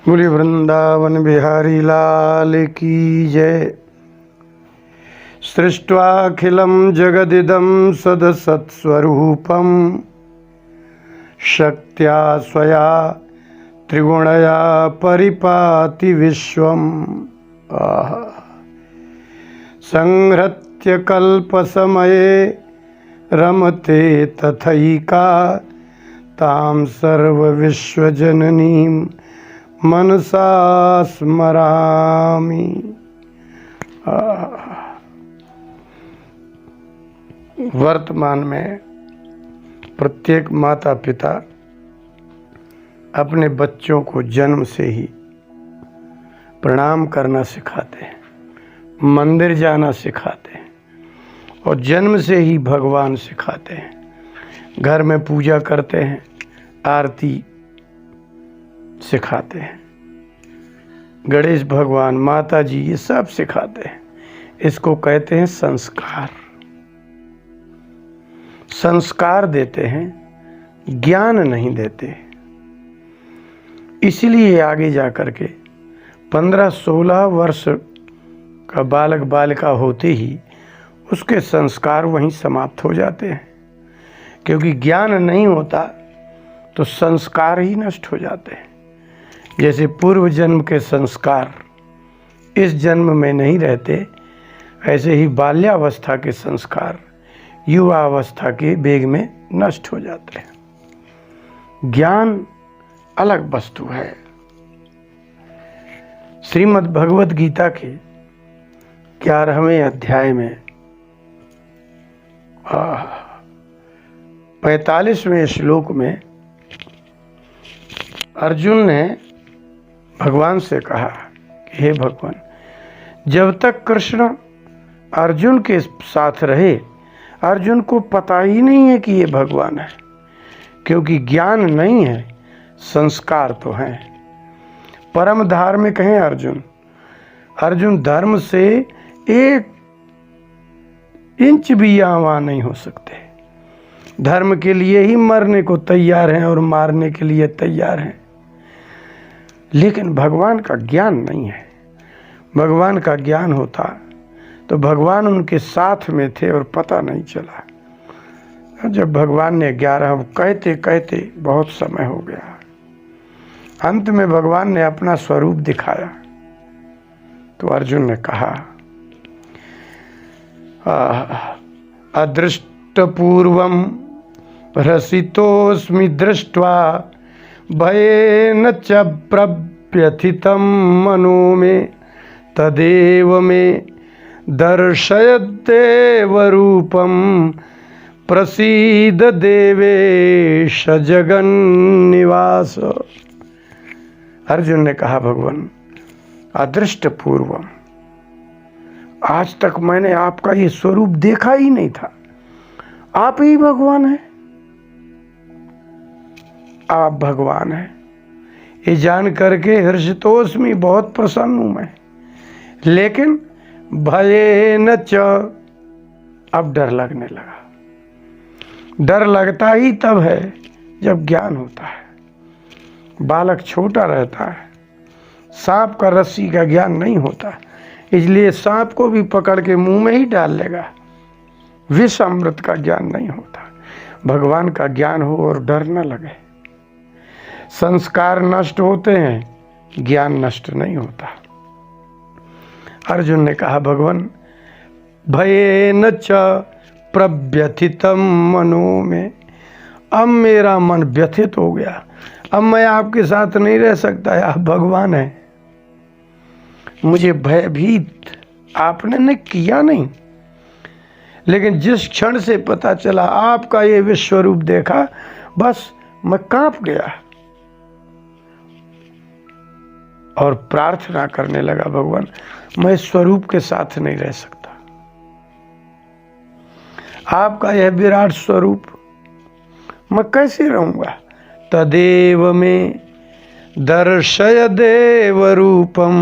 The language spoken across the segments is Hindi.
बोले वृंदावन बिहारी लाल की जय। सृष्ट्वाखिलं जगदिदं सदसत्स्वरूपं शक्त्या स्वया त्रिगुणया परिपाति विश्वम्। संहृत्य कल्पसमये रमते तथैका तां सर्वविश्वजननीं मनसा स्मरामि। वर्तमान में प्रत्येक माता पिता अपने बच्चों को जन्म से ही प्रणाम करना सिखाते हैं, मंदिर जाना सिखाते हैं और जन्म से ही भगवान सिखाते हैं। घर में पूजा करते हैं, आरती सिखाते हैं, गणेश भगवान, माता जी, ये सब सिखाते हैं। इसको कहते हैं संस्कार। संस्कार देते हैं, ज्ञान नहीं देते। इसलिए आगे जा कर के 15-16 वर्ष का बालक बालिका होते ही उसके संस्कार वहीं समाप्त हो जाते हैं, क्योंकि ज्ञान नहीं होता तो संस्कार ही नष्ट हो जाते हैं। जैसे पूर्व जन्म के संस्कार इस जन्म में नहीं रहते, ऐसे ही बाल्यावस्था के संस्कार युवा अवस्था के वेग में नष्ट हो जाते हैं। ज्ञान अलग वस्तु है। श्रीमद् भगवत गीता के 11वें अध्याय में 45वें श्लोक में अर्जुन ने भगवान से कहा कि हे भगवान, जब तक कृष्ण अर्जुन के साथ रहे अर्जुन को पता ही नहीं है कि ये भगवान है, क्योंकि ज्ञान नहीं है, संस्कार तो हैं। परम धार्मिक हैं अर्जुन। अर्जुन धर्म से 1 इंच भी यहाँ नहीं हो सकते। धर्म के लिए ही मरने को तैयार हैं और मारने के लिए तैयार हैं। लेकिन भगवान का ज्ञान नहीं है। भगवान का ज्ञान होता तो भगवान उनके साथ में थे और पता नहीं चला। जब भगवान ने 11 कहते कहते बहुत समय हो गया, अंत में भगवान ने अपना स्वरूप दिखाया तो अर्जुन ने कहा, अदृष्टपूर्वं हृषितोऽस्मि दृष्ट्वा भयेन च प्रव्यथितं मनो मे तदेव मे दर्शयद्देव रूपं प्रसीद देवेश जगन्निवास। अर्जुन ने कहा, भगवान अदृष्ट पूर्वम, आज तक मैंने आपका ये स्वरूप देखा ही नहीं था। आप ही भगवान हैं, आप भगवान हैं, ये जान करके हर्षितोस्मि, बहुत प्रसन्न हूं मैं। लेकिन भयेन च, अब डर लगने लगा। डर लगता ही तब है जब ज्ञान होता है। बालक छोटा रहता है, सांप का रस्सी का ज्ञान नहीं होता, इसलिए सांप को भी पकड़ के मुंह में ही डाल लेगा। विष अमृत का ज्ञान नहीं होता। भगवान का ज्ञान हो और डर न लगे। संस्कार नष्ट होते हैं, ज्ञान नष्ट नहीं होता। अर्जुन ने कहा, भगवान भयेन च प्रव्यथितं मनो में, अब मेरा मन व्यथित हो गया। अब मैं आपके साथ नहीं रह सकता। आप भगवान हैं, मुझे भयभीत आपने न किया नहीं, लेकिन जिस क्षण से पता चला आपका ये विश्व रूप देखा, बस मैं कांप गया और प्रार्थना करने लगा, भगवान मैं स्वरूप के साथ नहीं रह सकता। आपका यह विराट स्वरूप मैं कैसे रहूंगा। तदेव में दर्शय देव रूपम,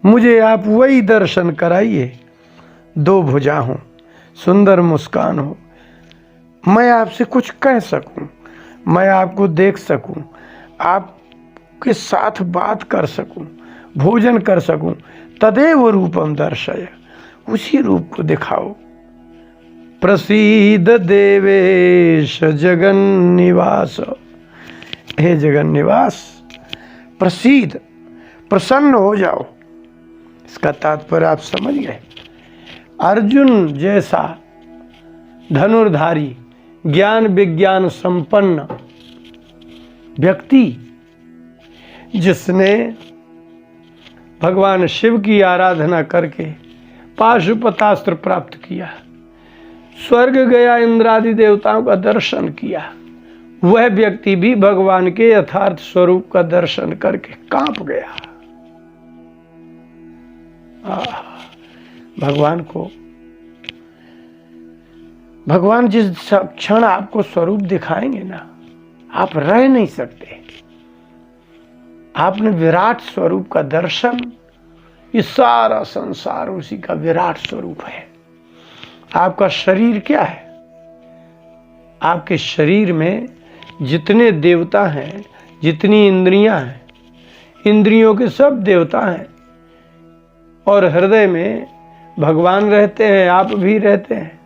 मुझे आप वही दर्शन कराइए, 2 भुजा हो, सुंदर मुस्कान हो, मैं आपसे कुछ कह सकूं, मैं आपको देख सकूं, आपके साथ बात कर सकूं, भोजन कर सकूं, तदेव रूपम दर्शय, उसी रूप को दिखाओ। प्रसीद देवेश जगन निवास, हे जगन निवास प्रसीद, प्रसन्न हो जाओ। इसका तात्पर्य आप समझ गए। अर्जुन जैसा धनुर्धारी, ज्ञान विज्ञान संपन्न व्यक्ति, जिसने भगवान शिव की आराधना करके पाशुपतास्त्र प्राप्त किया, स्वर्ग गया, इंद्रादि देवताओं का दर्शन किया, वह व्यक्ति भी भगवान के यथार्थ स्वरूप का दर्शन करके कांप गया। भगवान जिस क्षण आपको स्वरूप दिखाएंगे ना, आप रह नहीं सकते। आपने विराट स्वरूप का दर्शन, ये सारा संसार उसी का विराट स्वरूप है। आपका शरीर क्या है? आपके शरीर में जितने देवता हैं, जितनी इंद्रियां हैं, इंद्रियों के सब देवता हैं, और हृदय में भगवान रहते हैं, आप भी रहते हैं।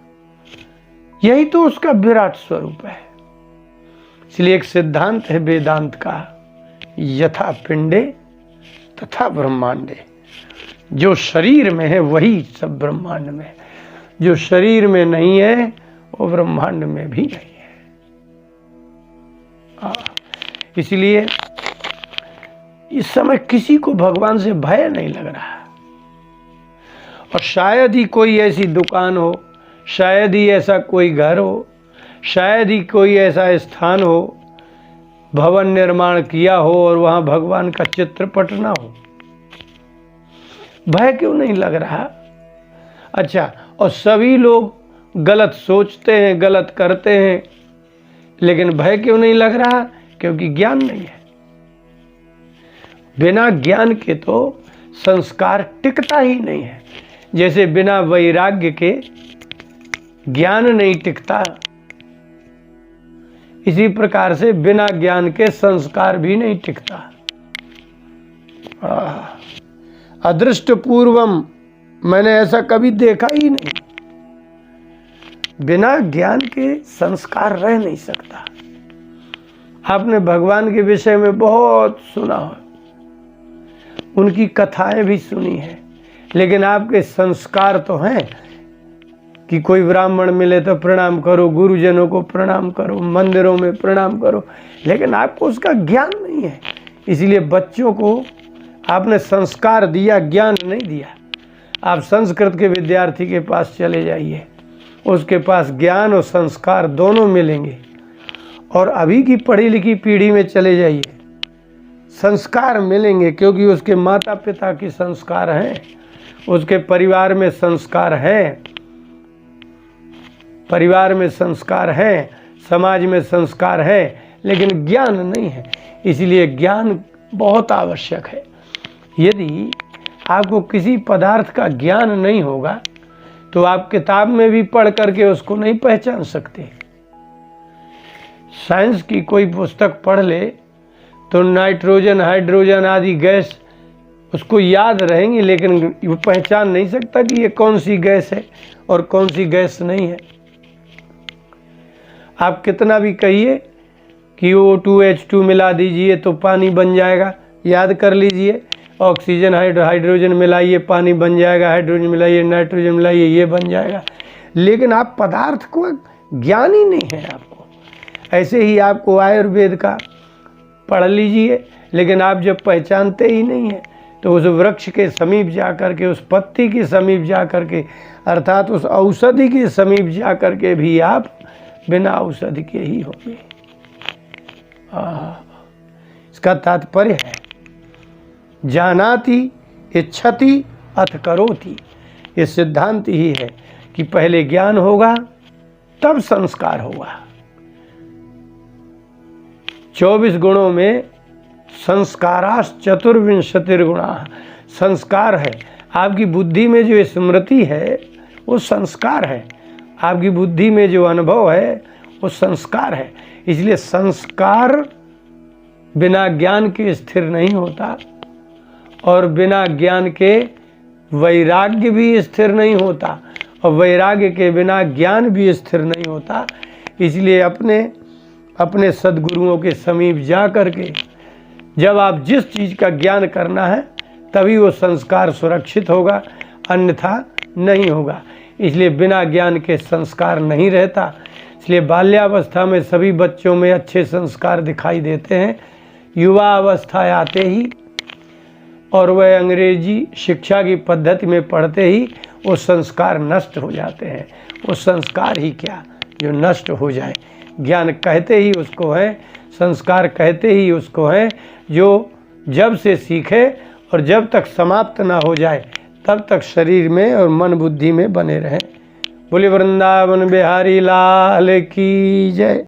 यही तो उसका विराट स्वरूप है। इसलिए एक सिद्धांत है वेदांत का, यथा पिंडे तथा ब्रह्मांडे। जो शरीर में है वही सब ब्रह्मांड में है, जो शरीर में नहीं है वो ब्रह्मांड में भी नहीं है। इसलिए इस समय किसी को भगवान से भय नहीं लग रहा। और शायद ही कोई ऐसी दुकान हो, शायद ही ऐसा कोई घर हो, शायद ही कोई ऐसा स्थान हो, भवन निर्माण किया हो और वहां भगवान का चित्रपट ना हो। भय क्यों नहीं लग रहा? अच्छा, और सभी लोग गलत सोचते हैं, गलत करते हैं, लेकिन भय क्यों नहीं लग रहा? क्योंकि ज्ञान नहीं है। बिना ज्ञान के तो संस्कार टिकता ही नहीं है। जैसे बिना वैराग्य के ज्ञान नहीं टिकता, इसी प्रकार से बिना ज्ञान के संस्कार भी नहीं टिकता। अदृष्ट पूर्वम, मैंने ऐसा कभी देखा ही नहीं। बिना ज्ञान के संस्कार रह नहीं सकता। आपने भगवान के विषय में बहुत सुना हो, उनकी कथाएं भी सुनी है, लेकिन आपके संस्कार तो हैं कि कोई ब्राह्मण मिले तो प्रणाम करो, गुरुजनों को प्रणाम करो, मंदिरों में प्रणाम करो, लेकिन आपको उसका ज्ञान नहीं है। इसलिए बच्चों को आपने संस्कार दिया, ज्ञान नहीं दिया। आप संस्कृत के विद्यार्थी के पास चले जाइए, उसके पास ज्ञान और संस्कार दोनों मिलेंगे। और अभी की पढ़ी लिखी पीढ़ी में चले जाइए, संस्कार मिलेंगे, क्योंकि उसके माता पिता के संस्कार हैं, उसके परिवार में संस्कार हैं, परिवार में संस्कार है, समाज में संस्कार है, लेकिन ज्ञान नहीं है। इसलिए ज्ञान बहुत आवश्यक है। यदि आपको किसी पदार्थ का ज्ञान नहीं होगा तो आप किताब में भी पढ़ करके उसको नहीं पहचान सकते। साइंस की कोई पुस्तक पढ़ ले तो नाइट्रोजन, हाइड्रोजन आदि गैस उसको याद रहेंगी, लेकिन वो पहचान नहीं सकता कि ये कौन सी गैस है और कौन सी गैस नहीं है। आप कितना भी कहिए कि O2H2 मिला दीजिए तो पानी बन जाएगा, याद कर लीजिए। ऑक्सीजन हाइड्रोजन मिलाइए पानी बन जाएगा, हाइड्रोजन मिलाइए नाइट्रोजन मिलाइए ये बन जाएगा, लेकिन आप पदार्थ को ज्ञान ही नहीं है आपको। ऐसे ही आपको आयुर्वेद का पढ़ लीजिए, लेकिन आप जब पहचानते ही नहीं है तो उस वृक्ष के समीप जा कर के, उस पत्ती के समीप जा कर के, अर्थात उस औषधि के समीप जा कर के भी आप बिना औषधि के ही होंगे। इसका तात्पर्य है जानाति इच्छति अथ करोति। ये सिद्धांत ही है कि पहले ज्ञान होगा तब संस्कार होगा। 24 गुणों में संस्कारास चतुर्विंशतिर्गुणा, संस्कार है। आपकी बुद्धि में जो स्मृति है वो संस्कार है, आपकी बुद्धि में जो अनुभव है वो संस्कार है। इसलिए संस्कार बिना ज्ञान के स्थिर नहीं होता और बिना ज्ञान के वैराग्य भी स्थिर नहीं होता और वैराग्य के बिना ज्ञान भी स्थिर नहीं होता। इसलिए अपने सद्गुरुओं के समीप जा कर के जब आप जिस चीज़ का ज्ञान करना है तभी वो संस्कार सुरक्षित होगा, अन्यथा नहीं होगा। इसलिए बिना ज्ञान के संस्कार नहीं रहता। इसलिए बाल्यावस्था में सभी बच्चों में अच्छे संस्कार दिखाई देते हैं, युवा अवस्था आते ही और वह अंग्रेजी शिक्षा की पद्धति में पढ़ते ही वो संस्कार नष्ट हो जाते हैं। वो संस्कार ही क्या जो नष्ट हो जाए, ज्ञान कहते ही उसको है, संस्कार कहते ही उसको है जो जब से सीखे और जब तक समाप्त ना हो जाए तब तक शरीर में और मन बुद्धि में बने रहें। बोले वृंदावन बिहारी लाल की जय।